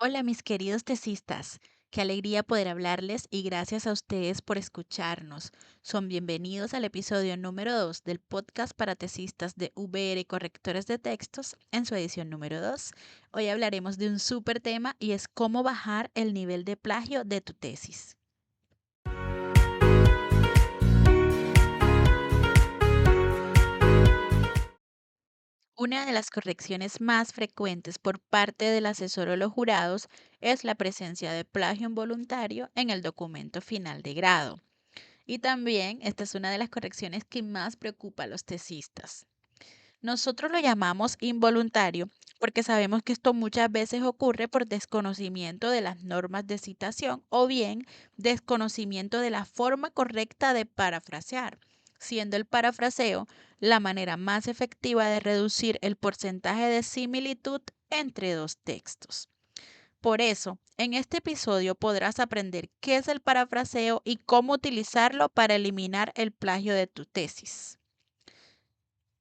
Hola mis queridos tesistas, qué alegría poder hablarles y gracias a ustedes por escucharnos. Son bienvenidos al episodio número 2 del podcast para tesistas de VR Correctores de Textos en su edición número 2. Hoy hablaremos de un súper tema y es cómo bajar el nivel de plagio de tu tesis. Una de las correcciones más frecuentes por parte del asesor o los jurados es la presencia de plagio involuntario en el documento final de grado. Y también esta es una de las correcciones que más preocupa a los tesistas. Nosotros lo llamamos involuntario porque sabemos que esto muchas veces ocurre por desconocimiento de las normas de citación o bien desconocimiento de la forma correcta de parafrasear, siendo el parafraseo la manera más efectiva de reducir el porcentaje de similitud entre dos textos. Por eso, en este episodio podrás aprender qué es el parafraseo y cómo utilizarlo para eliminar el plagio de tu tesis.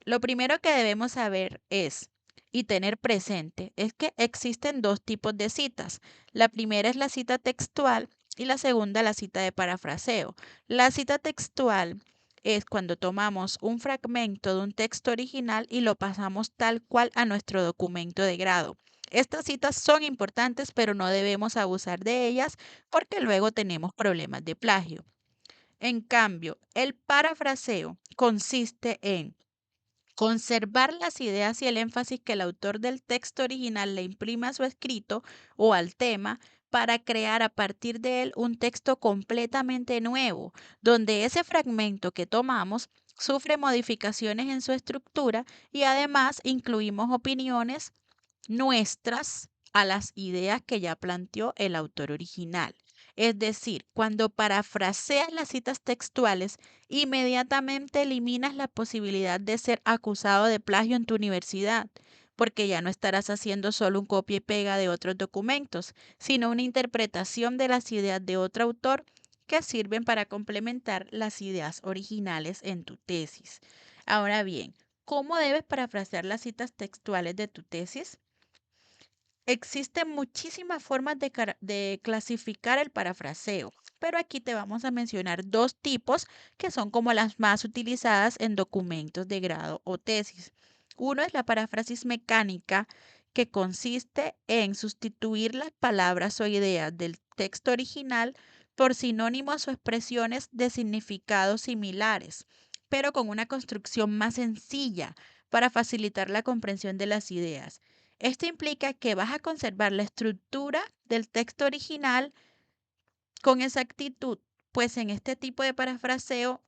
Lo primero que debemos saber es y tener presente es que existen dos tipos de citas. La primera es la cita textual y la segunda la cita de parafraseo. La cita textual es cuando tomamos un fragmento de un texto original y lo pasamos tal cual a nuestro documento de grado. Estas citas son importantes, pero no debemos abusar de ellas porque luego tenemos problemas de plagio. En cambio, el parafraseo consiste en conservar las ideas y el énfasis que el autor del texto original le imprime a su escrito o al tema para crear a partir de él un texto completamente nuevo, donde ese fragmento que tomamos sufre modificaciones en su estructura y además incluimos opiniones nuestras a las ideas que ya planteó el autor original. Es decir, cuando parafraseas las citas textuales, inmediatamente eliminas la posibilidad de ser acusado de plagio en tu universidad, porque ya no estarás haciendo solo un copia y pega de otros documentos, sino una interpretación de las ideas de otro autor que sirven para complementar las ideas originales en tu tesis. Ahora bien, ¿cómo debes parafrasear las citas textuales de tu tesis? Existen muchísimas formas de clasificar el parafraseo, pero aquí te vamos a mencionar dos tipos que son como las más utilizadas en documentos de grado o tesis. Uno es la paráfrasis mecánica, que consiste en sustituir las palabras o ideas del texto original por sinónimos o expresiones de significados similares, pero con una construcción más sencilla para facilitar la comprensión de las ideas. Esto implica que vas a conservar la estructura del texto original con exactitud, pues en este tipo de parafraseo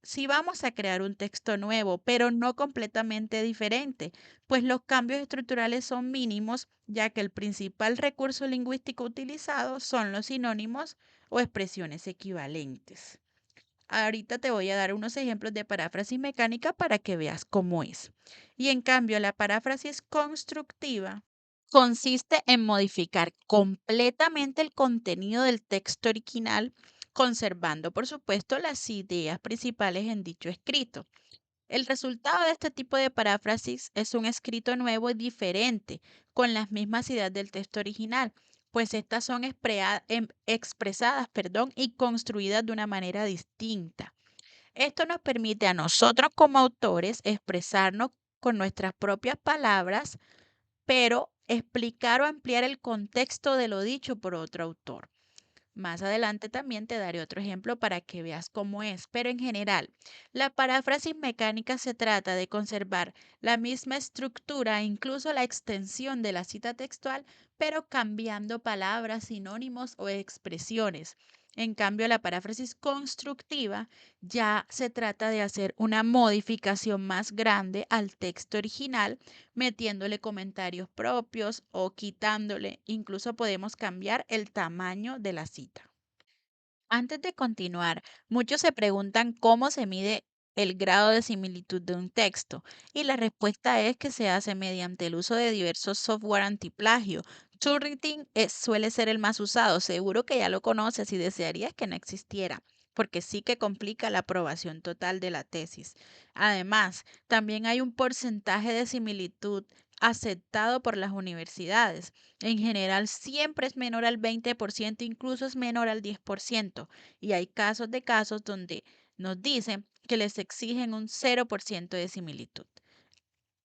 sí vamos a crear un texto nuevo, pero no completamente diferente, pues los cambios estructurales son mínimos, ya que el principal recurso lingüístico utilizado son los sinónimos o expresiones equivalentes. Ahorita te voy a dar unos ejemplos de paráfrasis mecánica para que veas cómo es. Y en cambio, la paráfrasis constructiva consiste en modificar completamente el contenido del texto original, conservando, por supuesto, las ideas principales en dicho escrito. El resultado de este tipo de paráfrasis es un escrito nuevo y diferente, con las mismas ideas del texto original, pues estas son expresadas, y construidas de una manera distinta. Esto nos permite a nosotros como autores expresarnos con nuestras propias palabras, pero explicar o ampliar el contexto de lo dicho por otro autor. Más adelante también te daré otro ejemplo para que veas cómo es, pero en general, la paráfrasis mecánica se trata de conservar la misma estructura e incluso la extensión de la cita textual, pero cambiando palabras, sinónimos o expresiones. En cambio, la paráfrasis constructiva ya se trata de hacer una modificación más grande al texto original, metiéndole comentarios propios o quitándole. Incluso podemos cambiar el tamaño de la cita. Antes de continuar, muchos se preguntan cómo se mide el grado de similitud de un texto y la respuesta es que se hace mediante el uso de diversos software antiplagio. Turing suele ser el más usado, seguro que ya lo conoces y desearías que no existiera, porque sí que complica la aprobación total de la tesis. Además, también hay un porcentaje de similitud aceptado por las universidades. En general, siempre es menor al 20%, incluso es menor al 10%. Y hay casos donde nos dicen que les exigen un 0% de similitud.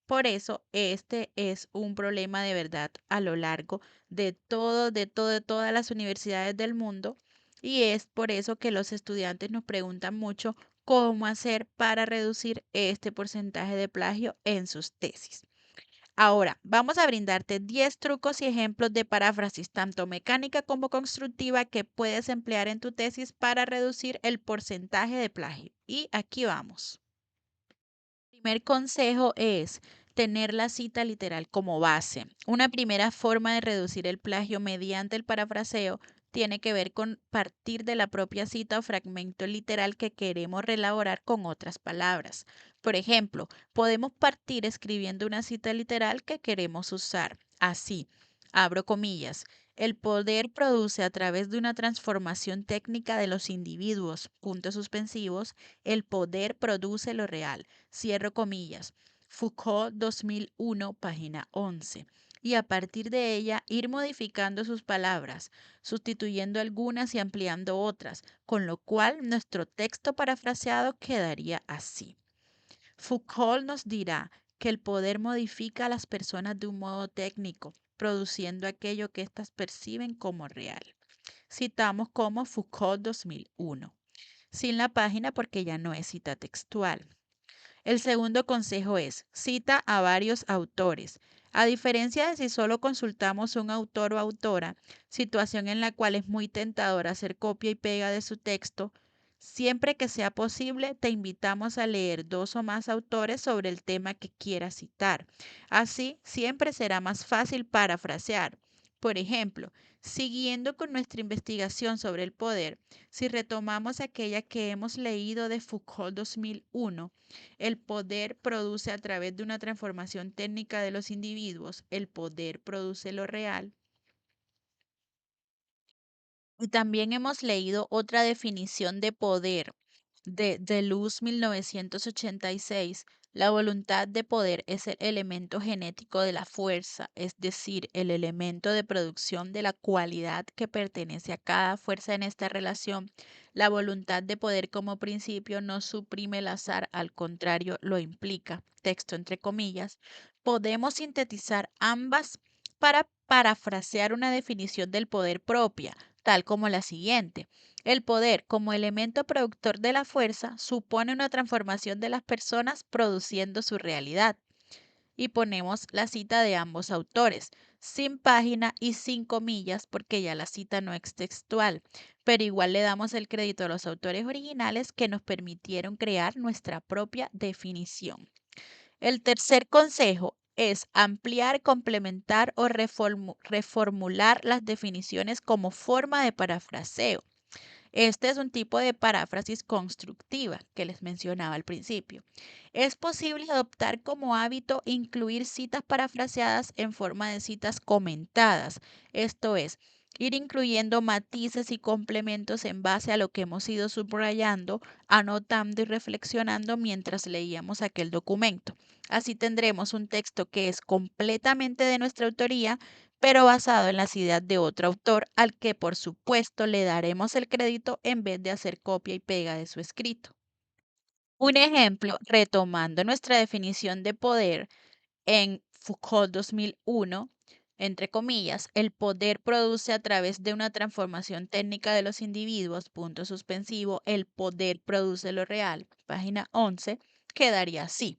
Por eso, este es un problema de verdad a lo largo de todas las universidades del mundo. Y es por eso que los estudiantes nos preguntan mucho cómo hacer para reducir este porcentaje de plagio en sus tesis. Ahora, vamos a brindarte 10 trucos y ejemplos de paráfrasis, tanto mecánica como constructiva, que puedes emplear en tu tesis para reducir el porcentaje de plagio. Y aquí vamos. Primer consejo es tener la cita literal como base. Una primera forma de reducir el plagio mediante el parafraseo tiene que ver con partir de la propia cita o fragmento literal que queremos reelaborar con otras palabras. Por ejemplo, podemos partir escribiendo una cita literal que queremos usar. Así, abro comillas. El poder produce a través de una transformación técnica de los individuos, puntos suspensivos, el poder produce lo real. Cierro comillas. Foucault 2001, página 11. Y a partir de ella ir modificando sus palabras, sustituyendo algunas y ampliando otras, con lo cual nuestro texto parafraseado quedaría así. Foucault nos dirá que el poder modifica a las personas de un modo técnico, produciendo aquello que éstas perciben como real. Citamos como Foucault 2001, sin la página porque ya no es cita textual. El segundo consejo es, cita a varios autores. A diferencia de si solo consultamos un autor o autora, situación en la cual es muy tentador hacer copia y pega de su texto, siempre que sea posible te invitamos a leer dos o más autores sobre el tema que quieras citar. Así siempre será más fácil parafrasear. Por ejemplo, siguiendo con nuestra investigación sobre el poder, si retomamos aquella que hemos leído de Foucault 2001, el poder produce a través de una transformación técnica de los individuos, el poder produce lo real. Y también hemos leído otra definición de poder de Luz 1986. La voluntad de poder es el elemento genético de la fuerza, es decir, el elemento de producción de la cualidad que pertenece a cada fuerza en esta relación. La voluntad de poder como principio no suprime el azar, al contrario, lo implica. Texto entre comillas. Podemos sintetizar ambas para parafrasear una definición del poder propia, tal como la siguiente. El poder, como elemento productor de la fuerza, supone una transformación de las personas produciendo su realidad. Y ponemos la cita de ambos autores, sin página y sin comillas, porque ya la cita no es textual, pero igual le damos el crédito a los autores originales que nos permitieron crear nuestra propia definición. El tercer consejo es ampliar, complementar o reformular las definiciones como forma de parafraseo. Este es un tipo de paráfrasis constructiva que les mencionaba al principio. Es posible adoptar como hábito incluir citas parafraseadas en forma de citas comentadas, esto es, ir incluyendo matices y complementos en base a lo que hemos ido subrayando, anotando y reflexionando mientras leíamos aquel documento. Así tendremos un texto que es completamente de nuestra autoría, pero basado en las ideas de otro autor al que por supuesto le daremos el crédito en vez de hacer copia y pega de su escrito. Un ejemplo, retomando nuestra definición de poder en Foucault 2001, entre comillas, el poder produce a través de una transformación técnica de los individuos, punto suspensivo, el poder produce lo real, página 11, quedaría así.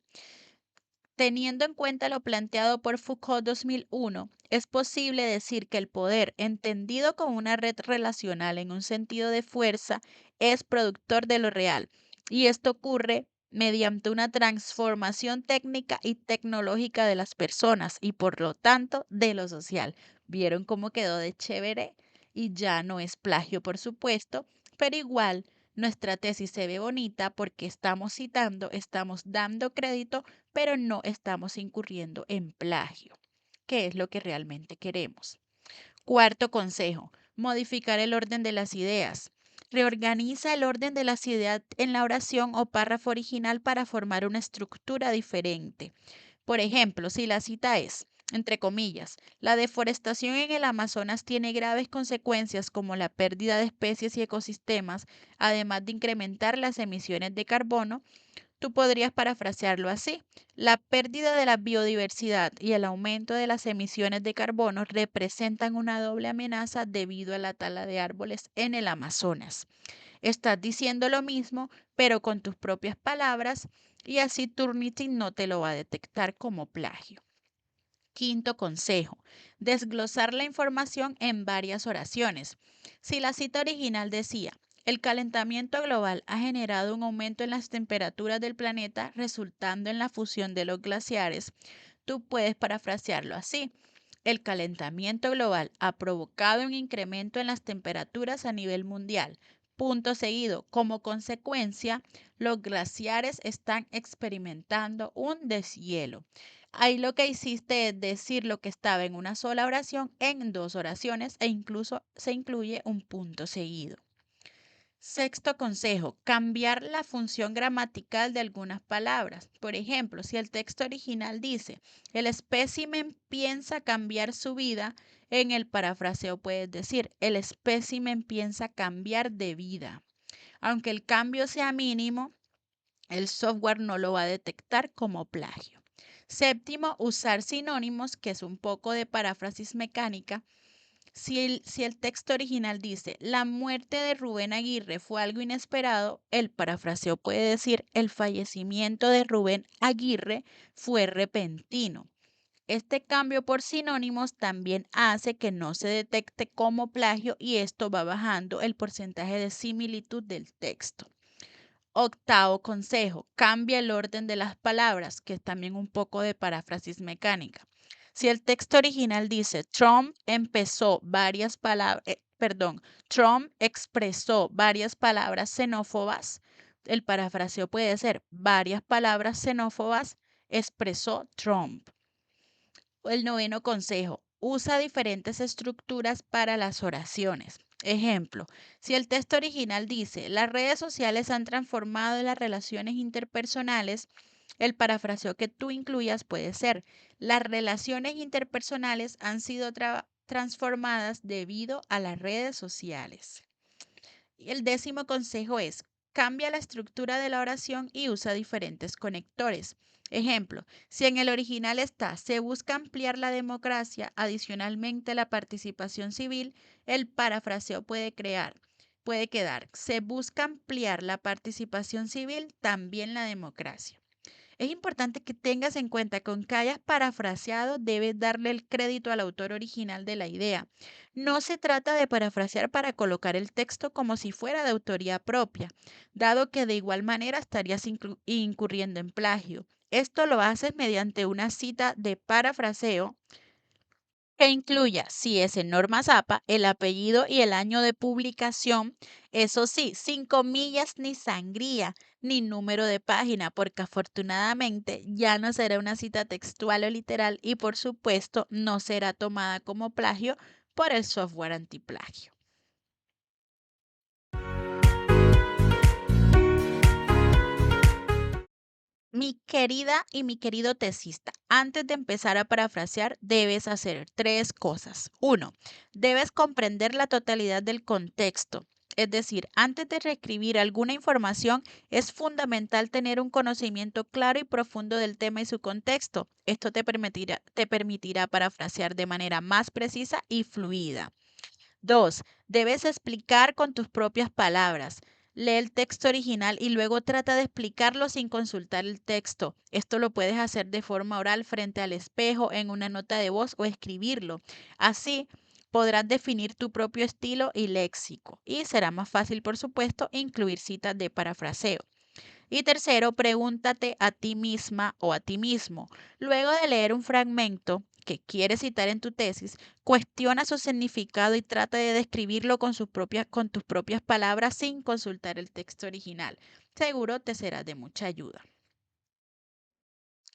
Teniendo en cuenta lo planteado por Foucault 2001, es posible decir que el poder, entendido como una red relacional en un sentido de fuerza, es productor de lo real. Y esto ocurre mediante una transformación técnica y tecnológica de las personas y por lo tanto de lo social. ¿Vieron cómo quedó de chévere? Y ya no es plagio, por supuesto, pero igual nuestra tesis se ve bonita porque estamos citando, estamos dando crédito, pero no estamos incurriendo en plagio, que es lo que realmente queremos. Cuarto consejo, modificar el orden de las ideas. Reorganiza el orden de las ideas en la oración o párrafo original para formar una estructura diferente. Por ejemplo, si la cita es, entre comillas, la deforestación en el Amazonas tiene graves consecuencias como la pérdida de especies y ecosistemas, además de incrementar las emisiones de carbono. Tú podrías parafrasearlo así. La pérdida de la biodiversidad y el aumento de las emisiones de carbono representan una doble amenaza debido a la tala de árboles en el Amazonas. Estás diciendo lo mismo, pero con tus propias palabras, y así Turnitin no te lo va a detectar como plagio. Quinto consejo, desglosar la información en varias oraciones. Si la cita original decía, el calentamiento global ha generado un aumento en las temperaturas del planeta resultando en la fusión de los glaciares, tú puedes parafrasearlo así. El calentamiento global ha provocado un incremento en las temperaturas a nivel mundial. Punto seguido. Como consecuencia, los glaciares están experimentando un deshielo. Ahí lo que hiciste es decir lo que estaba en una sola oración en dos oraciones e incluso se incluye un punto seguido. Sexto consejo, cambiar la función gramatical de algunas palabras. Por ejemplo, si el texto original dice, el espécimen piensa cambiar su vida, en el parafraseo puedes decir, el espécimen piensa cambiar de vida. Aunque el cambio sea mínimo, el software no lo va a detectar como plagio. Séptimo, usar sinónimos, que es un poco de paráfrasis mecánica. Si el texto original dice, la muerte de Rubén Aguirre fue algo inesperado, el parafraseo puede decir, el fallecimiento de Rubén Aguirre fue repentino. Este cambio por sinónimos también hace que no se detecte como plagio y esto va bajando el porcentaje de similitud del texto. Octavo consejo, cambia el orden de las palabras, que es también un poco de paráfrasis mecánica. Si el texto original dice Trump expresó varias palabras xenófobas, el parafraseo puede ser varias palabras xenófobas expresó Trump. El noveno consejo, usa diferentes estructuras para las oraciones. Ejemplo, si el texto original dice, las redes sociales han transformado las relaciones interpersonales, el parafraseo que tú incluyas puede ser, las relaciones interpersonales han sido transformadas debido a las redes sociales. Y el décimo consejo es, cambia la estructura de la oración y usa diferentes conectores. Ejemplo, si en el original está, se busca ampliar la democracia, adicionalmente la participación civil, el parafraseo puede quedar, se busca ampliar la participación civil, también la democracia. Es importante que tengas en cuenta que aunque hayas parafraseado, debes darle el crédito al autor original de la idea. No se trata de parafrasear para colocar el texto como si fuera de autoría propia, dado que de igual manera estarías incurriendo en plagio. Esto lo haces mediante una cita de parafraseo que incluya, si es en norma APA, el apellido y el año de publicación, eso sí, sin comillas ni sangría, ni número de página, porque afortunadamente ya no será una cita textual o literal y por supuesto no será tomada como plagio por el software antiplagio. Mi querida y mi querido tesista, antes de empezar a parafrasear, debes hacer tres cosas. Uno, debes comprender la totalidad del contexto. Es decir, antes de reescribir alguna información, es fundamental tener un conocimiento claro y profundo del tema y su contexto. Esto te permitirá parafrasear de manera más precisa y fluida. Dos, debes explicar con tus propias palabras. Lee el texto original y luego trata de explicarlo sin consultar el texto. Esto lo puedes hacer de forma oral frente al espejo, en una nota de voz o escribirlo. Así podrás definir tu propio estilo y léxico. Y será más fácil, por supuesto, incluir citas de parafraseo. Y tercero, pregúntate a ti misma o a ti mismo. Luego de leer un fragmento que quieres citar en tu tesis, cuestiona su significado y trata de describirlo con tus propias palabras sin consultar el texto original. Seguro te será de mucha ayuda.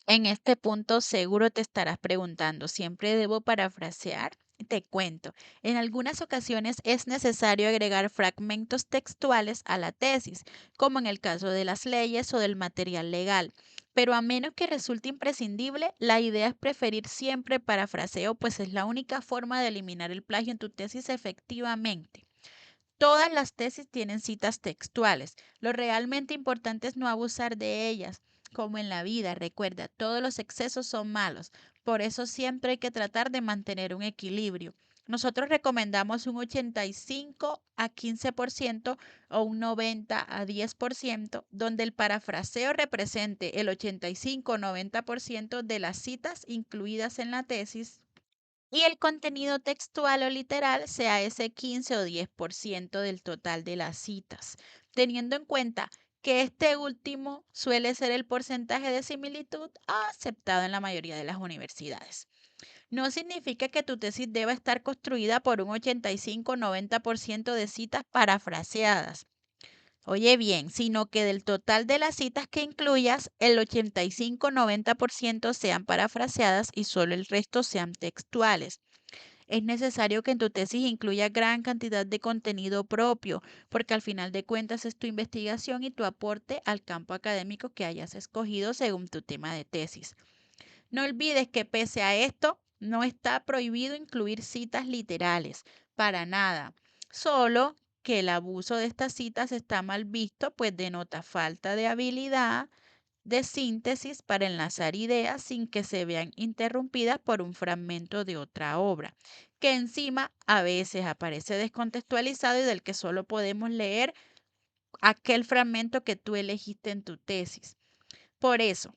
En este punto seguro te estarás preguntando, ¿siempre debo parafrasear? Te cuento, en algunas ocasiones es necesario agregar fragmentos textuales a la tesis, como en el caso de las leyes o del material legal. Pero a menos que resulte imprescindible, la idea es preferir siempre parafraseo, pues es la única forma de eliminar el plagio en tu tesis efectivamente. Todas las tesis tienen citas textuales. Lo realmente importante es no abusar de ellas. Como en la vida, recuerda, todos los excesos son malos. Por eso siempre hay que tratar de mantener un equilibrio. Nosotros recomendamos un 85 a 15% o un 90 a 10%, donde el parafraseo represente el 85 o 90% de las citas incluidas en la tesis y el contenido textual o literal sea ese 15 o 10% del total de las citas, teniendo en cuenta que este último suele ser el porcentaje de similitud aceptado en la mayoría de las universidades. No significa que tu tesis deba estar construida por un 85 o 90% de citas parafraseadas. Oye bien, sino que del total de las citas que incluyas, el 85-90% sean parafraseadas y solo el resto sean textuales. Es necesario que en tu tesis incluya gran cantidad de contenido propio, porque al final de cuentas es tu investigación y tu aporte al campo académico que hayas escogido según tu tema de tesis. No olvides que pese a esto, no está prohibido incluir citas literales, para nada. Solo que el abuso de estas citas está mal visto, pues denota falta de habilidad de síntesis para enlazar ideas sin que se vean interrumpidas por un fragmento de otra obra, que encima a veces aparece descontextualizado y del que solo podemos leer aquel fragmento que tú elegiste en tu tesis. Por eso,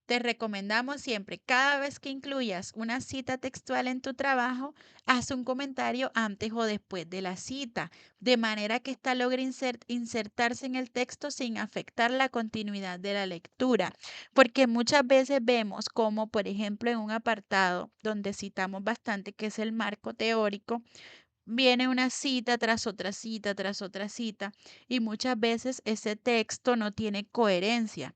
te recomendamos siempre, cada vez que incluyas una cita textual en tu trabajo, haz un comentario antes o después de la cita, de manera que ésta logre insertarse en el texto sin afectar la continuidad de la lectura. Porque muchas veces vemos como, por ejemplo, en un apartado donde citamos bastante, que es el marco teórico, viene una cita tras otra cita tras otra cita, y muchas veces ese texto no tiene coherencia.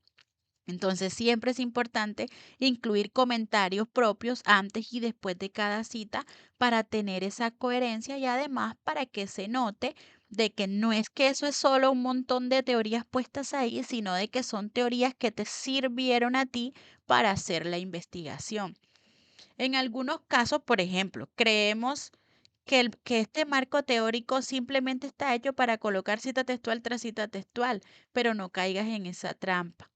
Entonces siempre es importante incluir comentarios propios antes y después de cada cita para tener esa coherencia y además para que se note de que no es que eso es solo un montón de teorías puestas ahí, sino de que son teorías que te sirvieron a ti para hacer la investigación. En algunos casos, por ejemplo, creemos que este marco teórico simplemente está hecho para colocar cita textual tras cita textual, pero no caigas en esa trampa,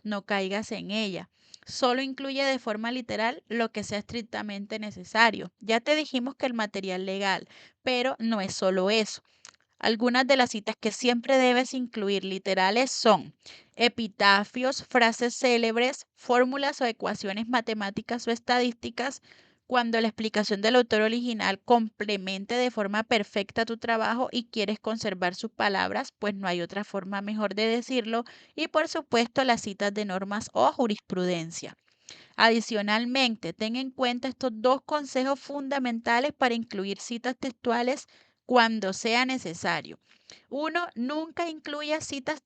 no caigas en ella. Solo incluye de forma literal lo que sea estrictamente necesario. Ya te dijimos que el material legal, pero no es solo eso. Algunas de las citas que siempre debes incluir literales son epitafios, frases célebres, fórmulas o ecuaciones matemáticas o estadísticas, cuando la explicación del autor original complemente de forma perfecta tu trabajo y quieres conservar sus palabras, pues no hay otra forma mejor de decirlo, y por supuesto las citas de normas o jurisprudencia. Adicionalmente, ten en cuenta estos dos consejos fundamentales para incluir citas textuales cuando sea necesario. Uno, nunca incluya citas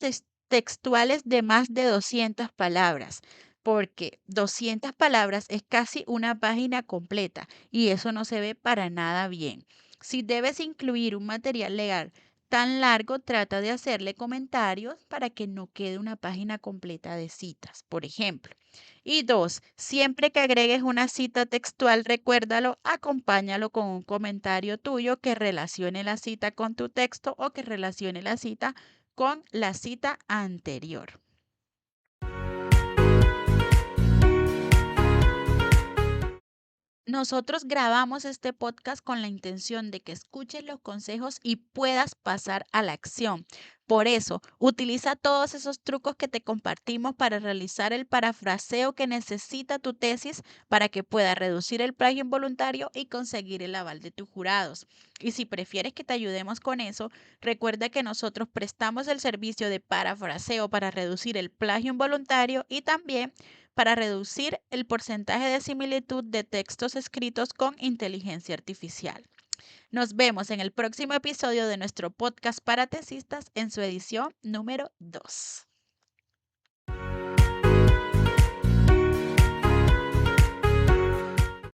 textuales de más de 200 palabras, porque 200 palabras es casi una página completa y eso no se ve para nada bien. Si debes incluir un material legal tan largo, trata de hacerle comentarios para que no quede una página completa de citas, por ejemplo. Y dos, siempre que agregues una cita textual, recuérdalo, acompáñalo con un comentario tuyo que relacione la cita con tu texto o que relacione la cita con la cita anterior. Nosotros grabamos este podcast con la intención de que escuches los consejos y puedas pasar a la acción. Por eso, utiliza todos esos trucos que te compartimos para realizar el parafraseo que necesita tu tesis para que puedas reducir el plagio involuntario y conseguir el aval de tus jurados. Y si prefieres que te ayudemos con eso, recuerda que nosotros prestamos el servicio de parafraseo para reducir el plagio involuntario y también para reducir el porcentaje de similitud de textos escritos con inteligencia artificial. Nos vemos en el próximo episodio de nuestro podcast para tesistas en su edición número 2.